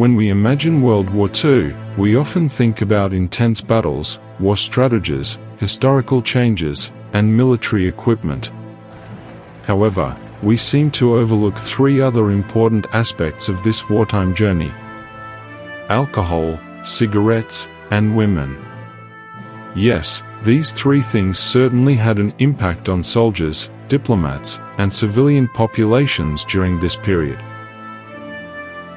When we imagine World War II, we often think about intense battles, war strategies, historical changes, and military equipment. However, we seem to overlook three other important aspects of this wartime journey: alcohol, cigarettes, and women. Yes, these three things certainly had an impact on soldiers, diplomats, and civilian populations during this period.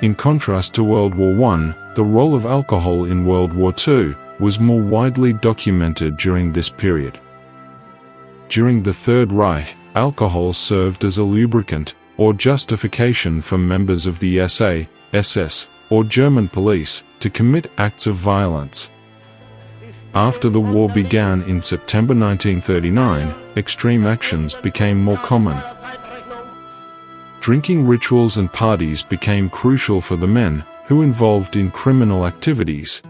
In contrast to World War I, the role of alcohol in World War II was more widely documented during this period. During the Third Reich, alcohol served as a lubricant, or justification for members of the SA, SS, or German police to commit acts of violence. After the war began in September 1939, extreme actions became more common. Drinking rituals and parties became crucial for the men who involved in criminal activities.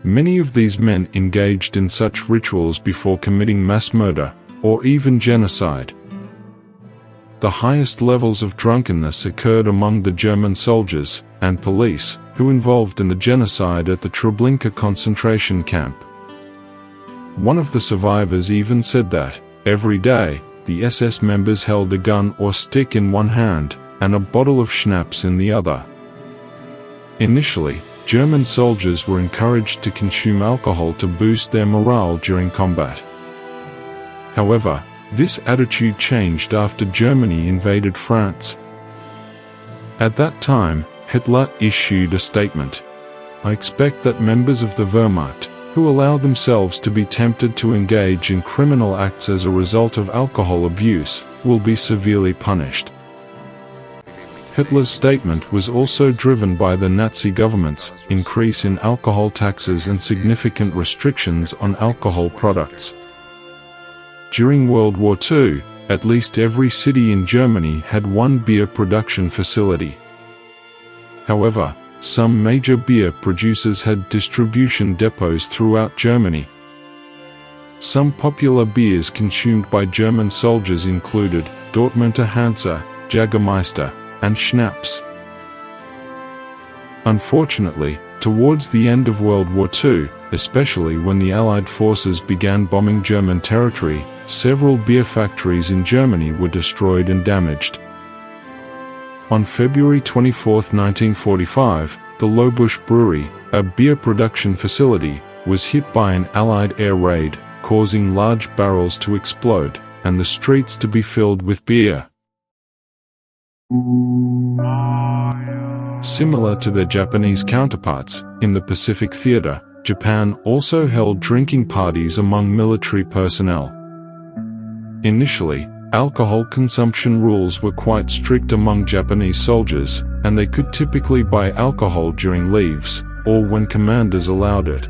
Many of these men engaged in such rituals before committing mass murder, or even genocide. The highest levels of drunkenness occurred among the German soldiers and police who involved in the genocide at the Treblinka concentration camp. One of the survivors even said that, every day, the SS members held a gun or stick in one hand, and a bottle of schnapps in the other. Initially, German soldiers were encouraged to consume alcohol to boost their morale during combat. However, this attitude changed after Germany invaded France. At that time, Hitler issued a statement: "I expect that members of the Wehrmacht, who allow themselves to be tempted to engage in criminal acts as a result of alcohol abuse, will be severely punished." Hitler's statement was also driven by the Nazi government's increase in alcohol taxes and significant restrictions on alcohol products. During World War II, at least every city in Germany had one beer production facility. However, some major beer producers had distribution depots throughout Germany. Some popular beers consumed by German soldiers included Dortmunder Hansa, Jägermeister, and Schnapps. Unfortunately, towards the end of World War II, especially when the Allied forces began bombing German territory, several beer factories in Germany were destroyed and damaged. On February 24, 1945, the Lobusch Brewery, a beer production facility, was hit by an Allied air raid, causing large barrels to explode, and the streets to be filled with beer. Similar to their Japanese counterparts, in the Pacific Theater, Japan also held drinking parties among military personnel. Initially, alcohol consumption rules were quite strict among Japanese soldiers, and they could typically buy alcohol during leaves, or when commanders allowed it.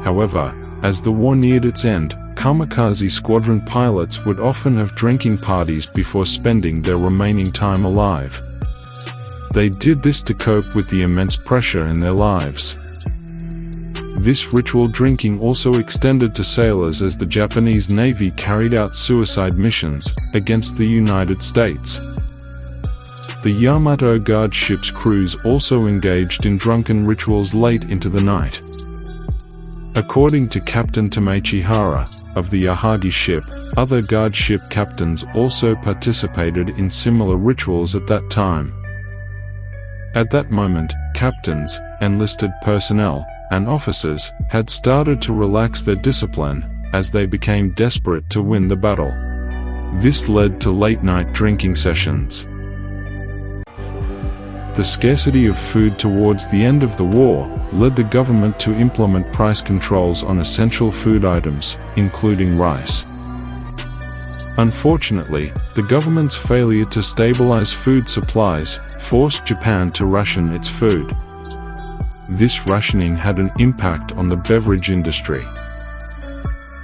However, as the war neared its end, kamikaze squadron pilots would often have drinking parties before spending their remaining time alive. They did this to cope with the immense pressure in their lives. This ritual drinking also extended to sailors as the Japanese Navy carried out suicide missions against the United States. The Yamato Guard ship's crews also engaged in drunken rituals late into the night. According to Captain Tamechi Hara, of the Yahagi ship, other guard ship captains also participated in similar rituals at that time. At that moment, captains, enlisted personnel, and officers had started to relax their discipline as they became desperate to win the battle. This led to late-night drinking sessions. The scarcity of food towards the end of the war led the government to implement price controls on essential food items, including rice. Unfortunately, the government's failure to stabilize food supplies forced Japan to ration its food. This rationing had an impact on the beverage industry.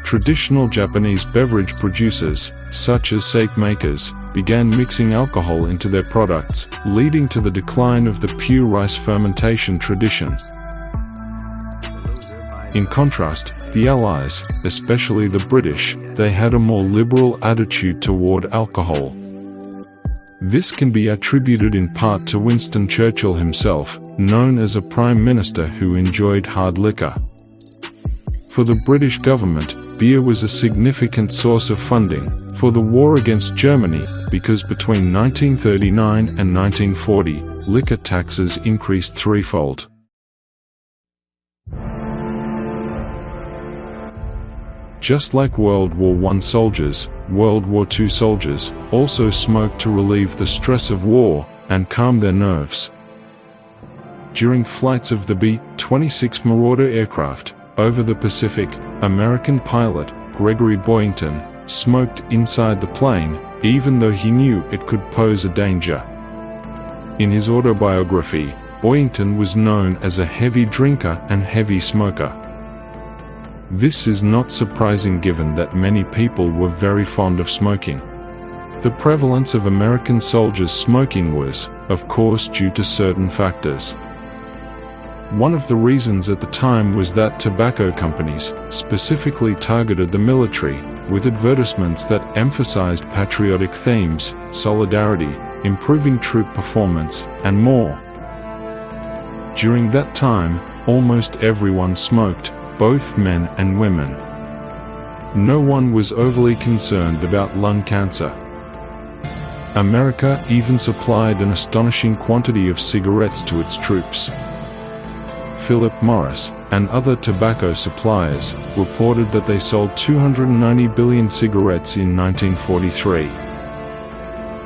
Traditional Japanese beverage producers, such as sake makers, began mixing alcohol into their products, leading to the decline of the pure rice fermentation tradition. In contrast, the Allies, especially the British, they had a more liberal attitude toward alcohol. This can be attributed in part to Winston Churchill himself, known as a prime minister who enjoyed hard liquor. For the British government, beer was a significant source of funding for the war against Germany because between 1939 and 1940, liquor taxes increased threefold. Just like World War I soldiers, World War II soldiers also smoked to relieve the stress of war and calm their nerves. During flights of the B-26 Marauder aircraft over the Pacific, American pilot Gregory Boyington smoked inside the plane, even though he knew it could pose a danger. In his autobiography, Boyington was known as a heavy drinker and heavy smoker. This is not surprising given that many people were very fond of smoking. The prevalence of American soldiers smoking was, of course, due to certain factors. One of the reasons at the time was that tobacco companies specifically targeted the military with advertisements that emphasized patriotic themes, solidarity, improving troop performance, and more. During that time, almost everyone smoked, both men and women. No one was overly concerned about lung cancer. America even supplied an astonishing quantity of cigarettes to its troops. Philip Morris and other tobacco suppliers reported that they sold 290 billion cigarettes in 1943.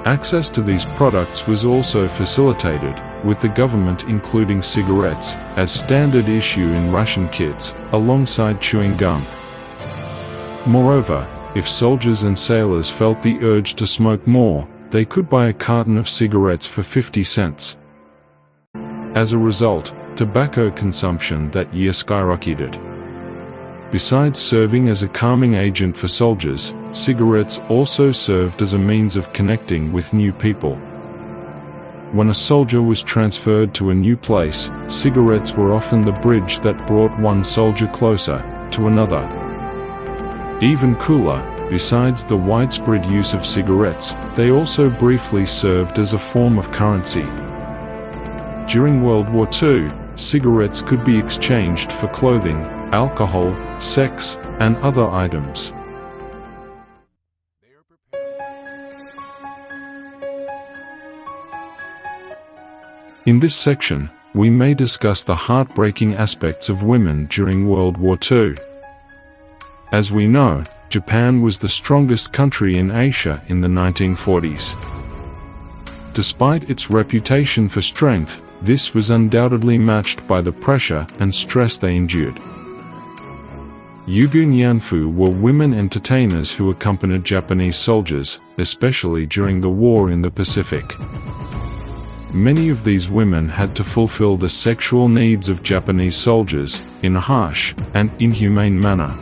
Access to these products was also facilitated, with the government including cigarettes as standard issue in ration kits, alongside chewing gum. Moreover, if soldiers and sailors felt the urge to smoke more, they could buy a carton of cigarettes for 50 cents. As a result, tobacco consumption that year skyrocketed. Besides serving as a calming agent for soldiers, cigarettes also served as a means of connecting with new people. When a soldier was transferred to a new place, cigarettes were often the bridge that brought one soldier closer to another. Even cooler, besides the widespread use of cigarettes, they also briefly served as a form of currency. During World War II, cigarettes could be exchanged for clothing, alcohol, sex, and other items. In this section, we may discuss the heartbreaking aspects of women during World War II. As we know, Japan was the strongest country in Asia in the 1940s. Despite its reputation for strength, this was undoubtedly matched by the pressure and stress they endured. Yugu Nyanfu were women entertainers who accompanied Japanese soldiers, especially during the war in the Pacific. Many of these women had to fulfill the sexual needs of Japanese soldiers in a harsh and inhumane manner.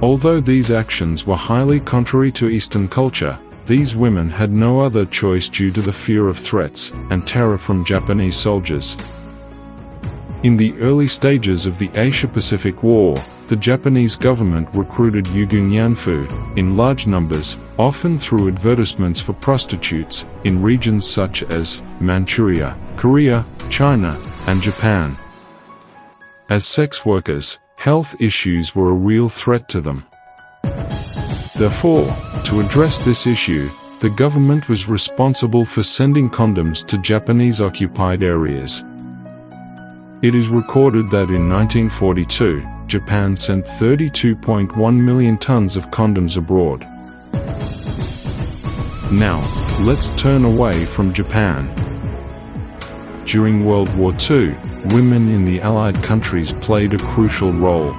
Although these actions were highly contrary to Eastern culture, these women had no other choice due to the fear of threats and terror from Japanese soldiers. In the early stages of the Asia-Pacific War, the Japanese government recruited Yugu Nyanfu in large numbers, often through advertisements for prostitutes in regions such as Manchuria, Korea, China, and Japan. As sex workers, health issues were a real threat to them. Therefore, to address this issue, the government was responsible for sending condoms to Japanese-occupied areas. It is recorded that in 1942, Japan sent 32.1 million tons of condoms abroad. Now, let's turn away from Japan. During World War II, women in the Allied countries played a crucial role.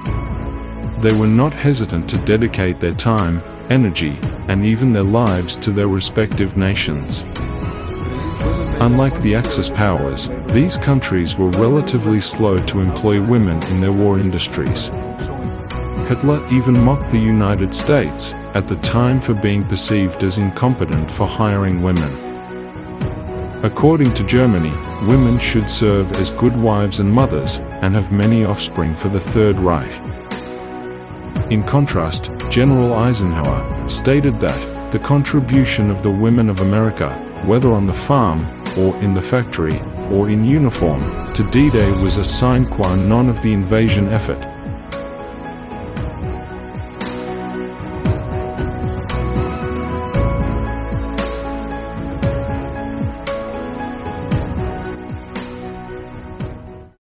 They were not hesitant to dedicate their time, energy, and even their lives to their respective nations. Unlike the Axis powers, these countries were relatively slow to employ women in their war industries. Hitler even mocked the United States at the time for being perceived as incompetent for hiring women. According to Germany, women should serve as good wives and mothers, and have many offspring for the Third Reich. In contrast, General Eisenhower stated that the contribution of the women of America whether on the farm, or in the factory, or in uniform, to D-Day was a sine qua non of the invasion effort.